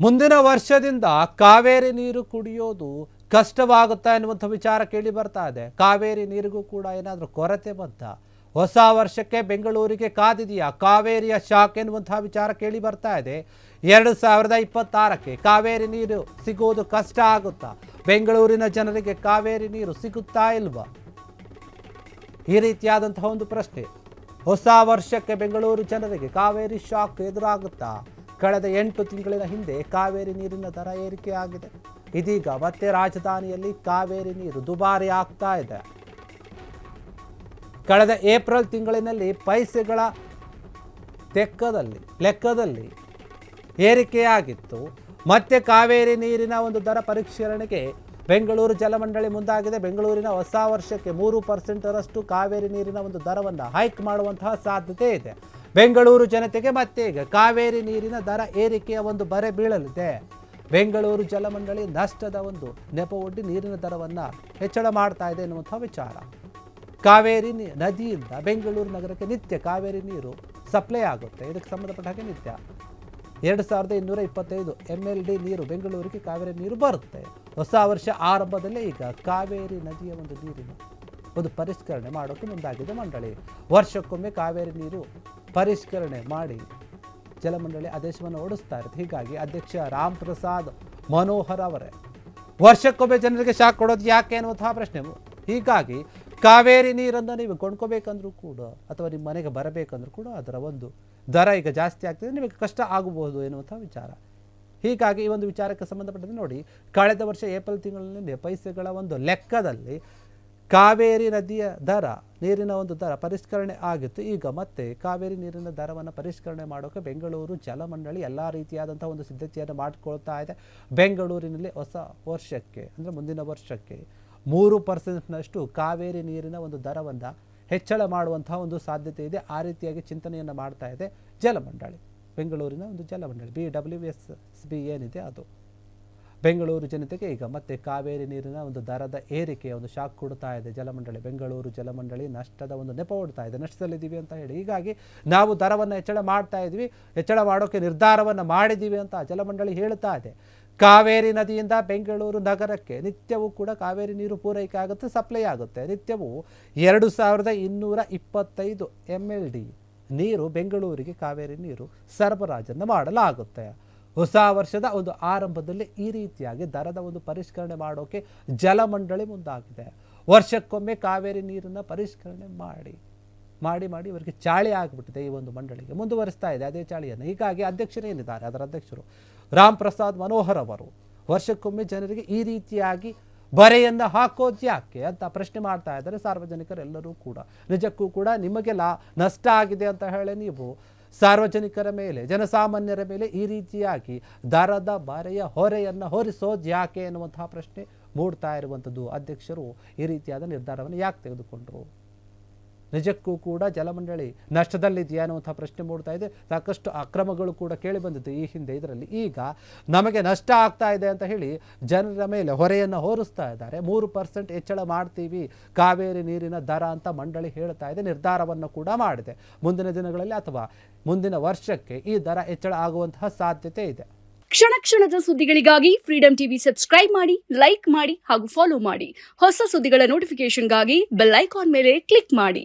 ಮುಂದಿನ ವರ್ಷದಿಂದ ಕಾವೇರಿ ನೀರು ಕುಡಿಯೋದು ಕಷ್ಟವಾಗುತ್ತಾ ಎನ್ನುವಂಥ ವಿಚಾರ ಕೇಳಿ ಬರ್ತಾ ಇದೆ. ಕಾವೇರಿ ನೀರಿಗೂ ಕೂಡ ಏನಾದರೂ ಕೊರತೆ ಬಂತ? ಹೊಸ ವರ್ಷಕ್ಕೆ ಬೆಂಗಳೂರಿಗೆ ಕಾದಿದೆಯಾ ಕಾವೇರಿಯ ಶಾಕ್ ಎನ್ನುವಂತಹ ವಿಚಾರ ಕೇಳಿ ಬರ್ತಾ ಇದೆ. 2026ಕ್ಕೆ ಕಾವೇರಿ ನೀರು ಸಿಗೋದು ಕಷ್ಟ ಆಗುತ್ತಾ? ಬೆಂಗಳೂರಿನ ಜನರಿಗೆ ಕಾವೇರಿ ನೀರು ಸಿಗುತ್ತಾ ಇಲ್ವಾ? ಈ ರೀತಿಯಾದಂತಹ ಒಂದು ಪ್ರಶ್ನೆ. ಹೊಸ ವರ್ಷಕ್ಕೆ ಬೆಂಗಳೂರು ಜನರಿಗೆ ಕಾವೇರಿ ಶಾಕ್ ಎದುರಾಗುತ್ತಾ? ಕಳೆದ 8 ತಿಂಗಳಿನ ಹಿಂದೆ ಕಾವೇರಿ ನೀರಿನ ದರ ಏರಿಕೆ ಆಗಿದೆ. ಇದೀಗ ಮತ್ತೆ ರಾಜಧಾನಿಯಲ್ಲಿ ಕಾವೇರಿ ನೀರು ದುಬಾರಿ ಆಗ್ತಾ ಇದೆ. ಕಳೆದ ಏಪ್ರಿಲ್ ತಿಂಗಳಿನಲ್ಲಿ ಪೈಸೆಗಳ ಲೆಕ್ಕದಲ್ಲಿ ಏರಿಕೆಯಾಗಿತ್ತು. ಮತ್ತೆ ಕಾವೇರಿ ನೀರಿನ ಒಂದು ದರ ಪರಿಷ್ಕರಣೆಗೆ ಬೆಂಗಳೂರು ಜಲಮಂಡಳಿ ಮುಂದಾಗಿದೆ. ಬೆಂಗಳೂರಿನ ಹೊಸ ವರ್ಷಕ್ಕೆ 3% ಕಾವೇರಿ ನೀರಿನ ಒಂದು ದರವನ್ನು ಹೈಕ್ ಮಾಡುವಂತಹ ಸಾಧ್ಯತೆ ಇದೆ. ಬೆಂಗಳೂರು ಜನತೆಗೆ ಮತ್ತೆ ಈಗ ಕಾವೇರಿ ನೀರಿನ ದರ ಏರಿಕೆಯ ಒಂದು ಬರೆ ಬೀಳಲಿದೆ. ಬೆಂಗಳೂರು ಜಲಮಂಡಳಿ ನಷ್ಟದ ಒಂದು ನೆಪವೊಡ್ಡಿ ನೀರಿನ ದರವನ್ನು ಹೆಚ್ಚಳ ಮಾಡ್ತಾ ಇದೆ ಎನ್ನುವಂಥ ವಿಚಾರ. ಕಾವೇರಿ ನದಿಯಿಂದ ಬೆಂಗಳೂರು ನಗರಕ್ಕೆ ನಿತ್ಯ ಕಾವೇರಿ ನೀರು ಸಪ್ಲೈ ಆಗುತ್ತೆ. ಇದಕ್ಕೆ ಸಂಬಂಧಪಟ್ಟ ಹಾಗೆ ನಿತ್ಯ 2225 MLD ನೀರು ಬೆಂಗಳೂರಿಗೆ ಕಾವೇರಿ ನೀರು ಬರುತ್ತೆ. ಹೊಸ ವರ್ಷ ಆರಂಭದಲ್ಲೇ ಈಗ ಕಾವೇರಿ ನದಿಯ ಒಂದು ನೀರಿನ ಒಂದು ಪರಿಷ್ಕರಣೆ ಮಾಡೋಕ್ಕೆ ಮುಂದಾಗಿದೆ ಮಂಡಳಿ. ವರ್ಷಕ್ಕೊಮ್ಮೆ ಕಾವೇರಿ ನೀರು ಪರಿಷ್ಕರಣೆ ಮಾಡಿ ಜಲಮಂಡಳಿ ಆದೇಶವನ್ನು ಹೊರಡಿಸ್ತಾ ಇರುತ್ತೆ. ಹೀಗಾಗಿ ಅಧ್ಯಕ್ಷ ರಾಮ್ ಪ್ರಸಾದ್ ಮನೋಹರ್ ಅವರೇ ವರ್ಷಕ್ಕೊಮ್ಮೆ ಜನರಿಗೆ ಶಾಕ್ ಕೊಡೋದು ಯಾಕೆ ಅನ್ನುವಂತಹ ಪ್ರಶ್ನೆ. ಹೀಗಾಗಿ ಕಾವೇರಿ ನೀರನ್ನು ನೀವು ಕೊಂಡ್ಕೋಬೇಕಂದ್ರೂ ಕೂಡ ಅಥವಾ ನಿಮ್ಮ ಮನೆಗೆ ಬರಬೇಕಂದ್ರೂ ಕೂಡ ಅದರ ಒಂದು ದರ ಈಗ ಜಾಸ್ತಿ ಆಗ್ತದೆ, ನಿಮಗೆ ಕಷ್ಟ ಆಗಬಹುದು ಎನ್ನುವಂಥ ವಿಚಾರ. ಹೀಗಾಗಿ ಈ ಒಂದು ವಿಚಾರಕ್ಕೆ ಸಂಬಂಧಪಟ್ಟಂತೆ ನೋಡಿ, ಕಳೆದ ವರ್ಷ ಏಪ್ರಿಲ್ ತಿಂಗಳಿನಲ್ಲಿ ಪೈಸೆಗಳ ಒಂದು ಲೆಕ್ಕದಲ್ಲಿ ಕಾವೇರಿ ನದಿಯ ನೀರಿನ ಒಂದು ದರ ಪರಿಷ್ಕರಣೆ ಆಗಿತ್ತು. ಈಗ ಮತ್ತೆ ಕಾವೇರಿ ನೀರಿನ ದರವನ್ನು ಪರಿಷ್ಕರಣೆ ಮಾಡೋಕ್ಕೆ ಬೆಂಗಳೂರು ಜಲಮಂಡಳಿ ಎಲ್ಲ ರೀತಿಯಾದಂಥ ಒಂದು ಸಿದ್ಧತೆಯನ್ನು ಮಾಡಿಕೊಳ್ತಾ ಇದೆ. ಬೆಂಗಳೂರಿನಲ್ಲಿ ಹೊಸ ವರ್ಷಕ್ಕೆ ಅಂದರೆ ಮುಂದಿನ ವರ್ಷಕ್ಕೆ 3%ನಷ್ಟು ಕಾವೇರಿ ನೀರಿನ ಒಂದು ದರವನ್ನು ಹೆಚ್ಚಳ ಮಾಡುವಂತಹ ಒಂದು ಸಾಧ್ಯತೆ ಇದೆ. ಆ ರೀತಿಯಾಗಿ ಚಿಂತನೆಯನ್ನು ಮಾಡ್ತಾ ಇದೆ ಜಲಮಂಡಳಿ. ಬೆಂಗಳೂರಿನ ಒಂದು ಜಲಮಂಡಳಿ BWSB ಏನಿದೆ ಅದು ಬೆಂಗಳೂರು ಜನತೆಗೆ ಈಗ ಮತ್ತೆ ಕಾವೇರಿ ನೀರಿನ ಒಂದು ದರದ ಏರಿಕೆಯ ಒಂದು ಶಾಕ್ ಕೊಡ್ತಾ ಇದೆ ಜಲಮಂಡಳಿ. ಬೆಂಗಳೂರು ಜಲಮಂಡಳಿ ನಷ್ಟದ ಒಂದು ನೆಪ ಹೊಡ್ತಾ ಇದೆ, ನಷ್ಟದಲ್ಲಿದ್ದೀವಿ ಅಂತ ಹೇಳಿ. ಹೀಗಾಗಿ ನಾವು ದರವನ್ನು ಹೆಚ್ಚಳ ಮಾಡ್ತಾ ಇದ್ವಿ, ಹೆಚ್ಚಳ ಮಾಡೋಕ್ಕೆ ನಿರ್ಧಾರವನ್ನು ಮಾಡಿದ್ದೀವಿ ಅಂತ ಜಲಮಂಡಳಿ ಹೇಳ್ತಾ ಇದೆ. ಕಾವೇರಿ ನದಿಯಿಂದ ಬೆಂಗಳೂರು ನಗರಕ್ಕೆ ನಿತ್ಯವೂ ಕೂಡ ಕಾವೇರಿ ನೀರು ಪೂರೈಕೆ ಆಗುತ್ತೆ, ಸಪ್ಲೈ ಆಗುತ್ತೆ. ನಿತ್ಯವೂ 2225 MLD ನೀರು ಬೆಂಗಳೂರಿಗೆ ಕಾವೇರಿ ನೀರು ಸರಬರಾಜನ್ನು ಮಾಡಲಾಗುತ್ತೆ. ಹೊಸ ವರ್ಷದ ಒಂದು ಆರಂಭದಲ್ಲಿ ಈ ರೀತಿಯಾಗಿ ದರದ ಒಂದು ಪರಿಷ್ಕರಣೆ ಮಾಡೋಕೆ ಜಲಮಂಡಳಿ ಮುಂದಾಗಿದೆ. ವರ್ಷಕ್ಕೊಮ್ಮೆ ಕಾವೇರಿ ನೀರನ್ನು ಪರಿಷ್ಕರಣೆ ಮಾಡಿ ಇವರಿಗೆ ಚಾಳಿ ಆಗಿಬಿಟ್ಟಿದೆ. ಈ ಒಂದು ಮಂಡಳಿಗೆ ಮುಂದುವರಿಸ್ತಾ ಇದೆ ಅದೇ ಚಾಳಿಯನ್ನು. ಹೀಗಾಗಿ ಅಧ್ಯಕ್ಷರೇನಿದ್ದಾರೆ ಅದರ ಅಧ್ಯಕ್ಷರು ರಾಮ್ ಪ್ರಸಾದ್ ಮನೋಹರ್ ಅವರು ವರ್ಷಕ್ಕೊಮ್ಮೆ ಜನರಿಗೆ ಈ ರೀತಿಯಾಗಿ ಬರೆಯನ್ನು ಹಾಕೋದು ಯಾಕೆ ಅಂತ ಪ್ರಶ್ನೆ ಮಾಡ್ತಾ ಇದ್ದಾರೆ ಸಾರ್ವಜನಿಕರೆಲ್ಲರೂ ಕೂಡ. ನಿಜಕ್ಕೂ ಕೂಡ ನಿಮಗೆ ನಷ್ಟ ಆಗಿದೆ ಅಂತ ಹೇಳಿ ನೀವು ಸಾರ್ವಜನಿಕರ ಮೇಲೆ, ಜನಸಾಮಾನ್ಯರ ಮೇಲೆ ಈ ರೀತಿಯಾಗಿ ದರದ ಬರೆಯ ಹೊರೆಯನ್ನು ಹೊರಿಸೋದು ಯಾಕೆ ಎನ್ನುವಂತಹ ಪ್ರಶ್ನೆ ಮೂಡ್ತಾ ಇರುವಂಥದ್ದು. ಅಧ್ಯಕ್ಷರು ಈ ರೀತಿಯಾದ ನಿರ್ಧಾರವನ್ನು ಯಾಕೆ ತೆಗೆದುಕೊಂಡ್ರು? ನಿಜಕ್ಕೂ ಕೂಡ ಜಲಮಂಡಳಿ ನಷ್ಟದಲ್ಲಿದೆಯಾ ಅನ್ನುವಂಥ ಪ್ರಶ್ನೆ ಮೂಡ್ತಾ ಇದೆ. ಸಾಕಷ್ಟು ಅಕ್ರಮಗಳು ಕೂಡ ಕೇಳಿ ಬಂದಿತ್ತು ಈ ಹಿಂದೆ. ಇದರಲ್ಲಿ ಈಗ ನಮಗೆ ನಷ್ಟ ಆಗ್ತಾ ಇದೆ ಅಂತ ಹೇಳಿ ಜನರ ಮೇಲೆ ಹೊರೆಯನ್ನು ಹೊರಿಸ್ತಾ ಇದ್ದಾರೆ. 3% ಹೆಚ್ಚಳ ಮಾಡ್ತೀವಿ ಕಾವೇರಿ ನೀರಿನ ದರ ಅಂತ ಮಂಡಳಿ ಹೇಳ್ತಾ ಇದೆ, ನಿರ್ಧಾರವನ್ನು ಕೂಡ ಮಾಡಿದೆ. ಮುಂದಿನ ದಿನಗಳಲ್ಲಿ ಅಥವಾ ಮುಂದಿನ ವರ್ಷಕ್ಕೆ ಈ ದರ ಹೆಚ್ಚಳ ಆಗುವಂತಹ ಸಾಧ್ಯತೆ ಇದೆ. ಕ್ಷಣ ಕ್ಷಣದ ಸುದ್ದಿಗಳಿಗಾಗಿ ಫ್ರೀಡಂ ಟಿವಿ ಸಬ್ಸ್ಕ್ರೈಬ್ ಮಾಡಿ, ಲೈಕ್ ಮಾಡಿ ಹಾಗೂ ಫಾಲೋ ಮಾಡಿ. ಹೊಸ ಸುದ್ದಿಗಳ ನೋಟಿಫಿಕೇಶನ್ಗಾಗಿ ಬೆಲ್ ಐಕಾನ್ ಮೇಲೆ ಕ್ಲಿಕ್ ಮಾಡಿ.